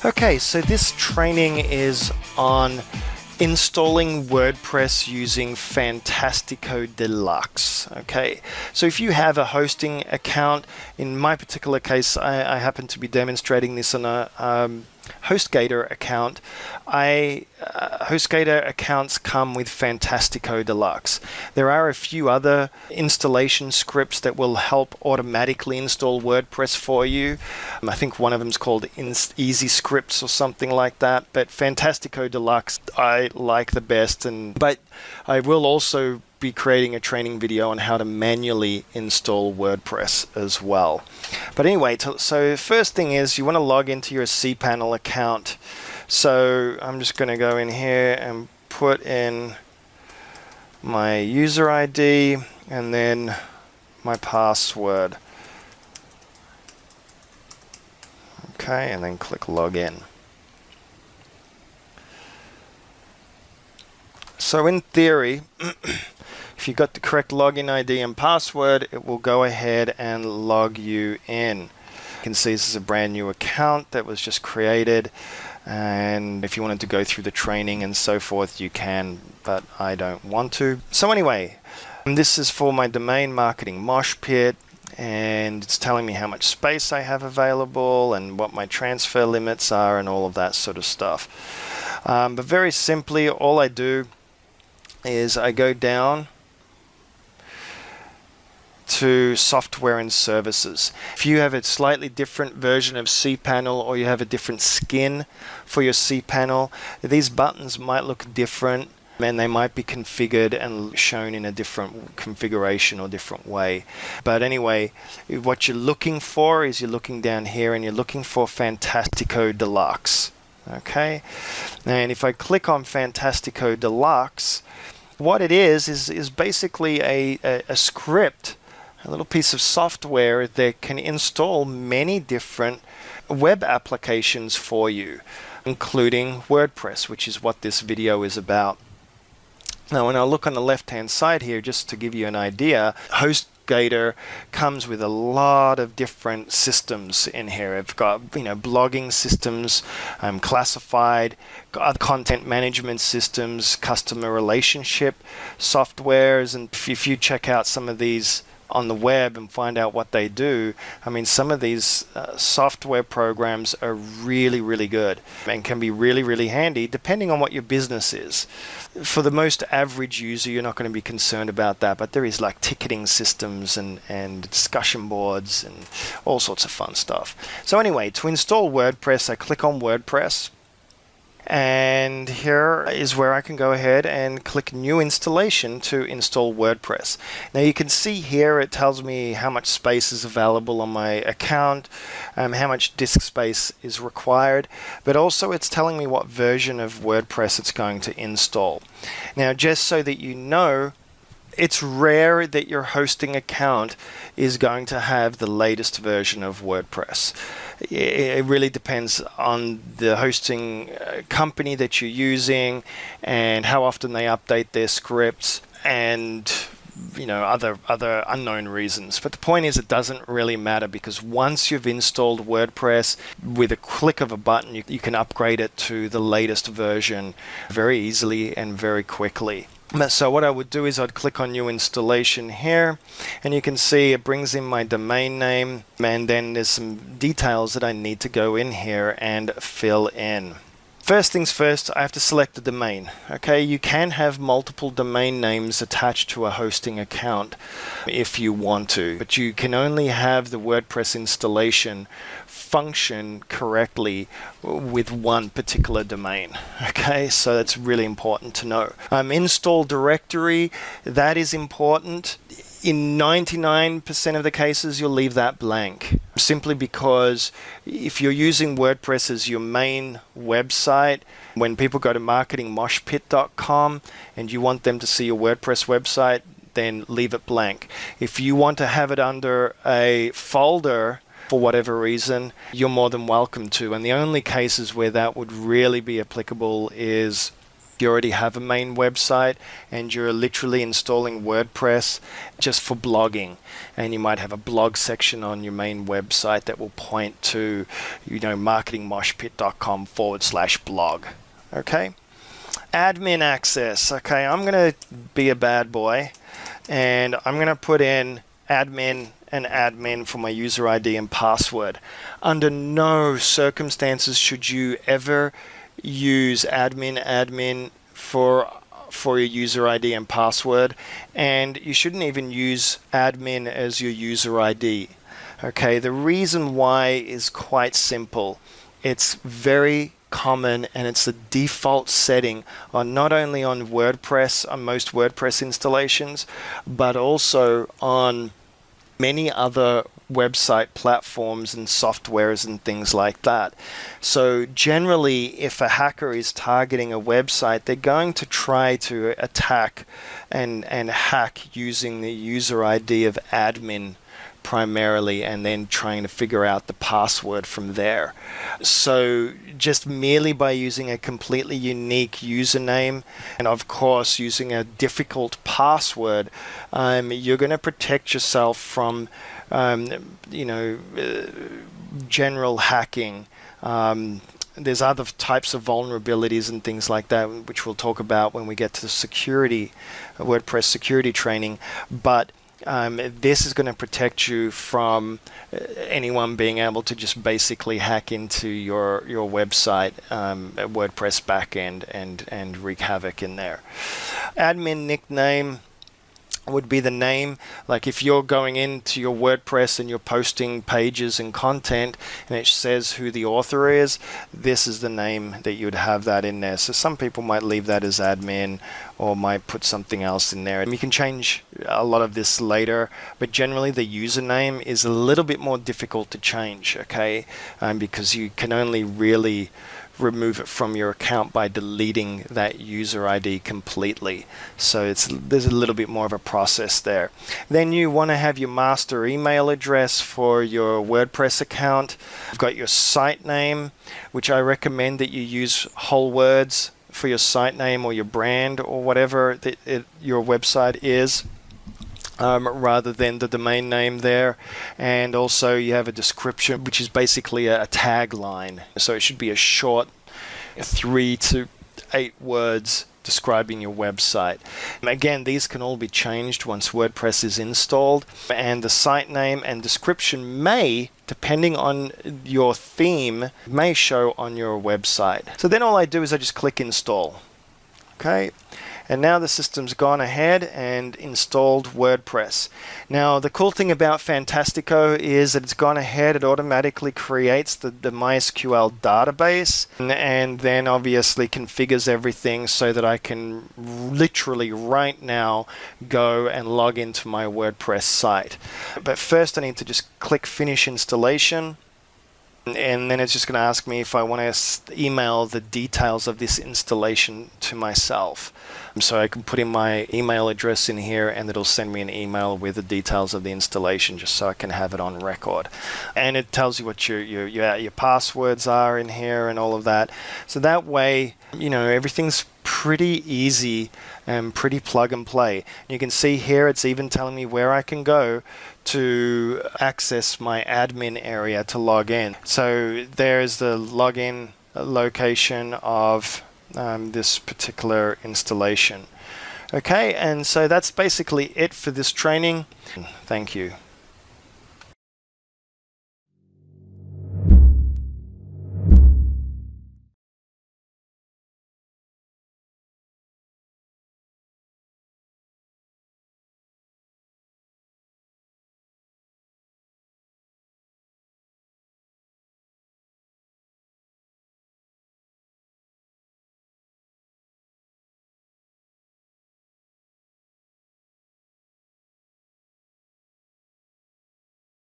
Okay, so this training is on installing WordPress using Fantastico Deluxe. Okay, so if you have a hosting account, in my particular case, I happen to be demonstrating this on a HostGator account. HostGator accounts come with Fantastico Deluxe. There are a few other installation scripts that will help automatically install WordPress for you. I think one of them is called Easy Scripts or something like that, but Fantastico Deluxe I like the best. But I will also be creating a training video on how to manually install WordPress as well. But anyway, so first thing is you want to log into your Cpanel account. So I'm just going to go in here and put in my user ID and then my password. Okay, and then click login. So in theory, if you got the correct login ID and password, it will go ahead and log you in. You can see this is a brand new account that was just created, and if you wanted to go through the training and so forth, you can, but I don't want to. So anyway, this is for my domain marketing mosh pit, and it's telling me how much space I have available and what my transfer limits are and all of that sort of stuff. But very simply, all I do is I go down to software and services. If you have a slightly different version of Cpanel or you have a different skin for your Cpanel, these buttons might look different and they might be configured and shown in a different configuration or different way. But anyway, what you're looking for is you're looking down here and you're looking for Fantastico Deluxe. Okay, and if I click on Fantastico Deluxe, what it is basically a script, a little piece of software that can install many different web applications for you, including WordPress, which is what this video is about. Now, when I look on the left-hand side here, just to give you an idea, HostGator comes with a lot of different systems in here. It's got, blogging systems, classified, content management systems, customer relationship softwares, and if you check out some of these on the web and find out what they do, I mean, some of these software programs are really, really good and can be really, really handy depending on what your business is. For the most average user, you're not going to be concerned about that, but there is like ticketing systems and discussion boards and all sorts of fun stuff. So anyway, to install WordPress, I click on WordPress. And here is where I can go ahead and click New Installation to install WordPress. Now you can see here it tells me how much space is available on my account, how much disk space is required, but also it's telling me what version of WordPress it's going to install. Now, just so that you know, it's rare that your hosting account is going to have the latest version of WordPress. It really depends on the hosting company that you're using and how often they update their scripts and other unknown reasons. But the point is, it doesn't really matter, because once you've installed WordPress, with a click of a button, you can upgrade it to the latest version very easily and very quickly. So what I would do is I'd click on New Installation here, and you can see it brings in my domain name, and then there's some details that I need to go in here and fill in. First things first, I have to select the domain. Okay, you can have multiple domain names attached to a hosting account if you want to, but you can only have the WordPress installation function correctly with one particular domain. Okay, so that's really important to know. Install directory, that is important. In 99% of the cases, you'll leave that blank, simply because if you're using WordPress as your main website, when people go to marketingmoshpit.com and you want them to see your WordPress website, then leave it blank. If you want to have it under a folder for whatever reason, you're more than welcome to. And the only cases where that would really be applicable is you already have a main website and you're literally installing WordPress just for blogging, and you might have a blog section on your main website that will point to, marketingmoshpit.com/blog. Okay, admin access. Okay, I'm gonna be a bad boy and I'm gonna put in admin and admin for my user ID and password. Under no circumstances should you ever use admin for your user ID and password, and you shouldn't even use admin as your user ID. Okay, the reason why is quite simple. It's very common and it's the default setting on not only on WordPress, on most WordPress installations, but also on many other website platforms and softwares and things like that. So generally, if a hacker is targeting a website, they're going to try to attack and hack using the user ID of admin primarily, and then trying to figure out the password from there. So just merely by using a completely unique username and of course using a difficult password, you're going to protect yourself from general hacking. There's other types of vulnerabilities and things like that, which we'll talk about when we get to the security, WordPress security training. But this is going to protect you from anyone being able to just basically hack into your website, WordPress backend, and wreak havoc in there. Admin nickname would be the name. Like if you're going into your WordPress and you're posting pages and content and it says who the author is, this is the name that you would have that in there. So some people might leave that as admin or might put something else in there. And you can change a lot of this later, but generally the username is a little bit more difficult to change, okay? Because you can only really remove it from your account by deleting that user ID completely. So there's a little bit more of a process there. Then you want to have your master email address for your WordPress account. You've got your site name, which I recommend that you use whole words for your site name or your brand or whatever your website is. Rather than the domain name there. And also you have a description, which is basically a tagline. So it should be a short 3 to 8 words describing your website. Again, these can all be changed once WordPress is installed, and the site name and description may, depending on your theme, may show on your website. So then all I do is I just click install. Okay. And now the system's gone ahead and installed WordPress. Now the cool thing about Fantastico is that it's gone ahead, it automatically creates the MySQL database and then obviously configures everything so that I can literally right now go and log into my WordPress site. But first I need to just click finish installation. And then it's just going to ask me if I want to email the details of this installation to myself. So I can put in my email address in here and it'll send me an email with the details of the installation just so I can have it on record. And it tells you what your passwords are in here and all of that. So that way, everything's pretty easy and pretty plug and play. You can see here it's even telling me where I can go to access my admin area to log in. So there's the login location of this particular installation. Okay, and so that's basically it for this training. Thank you.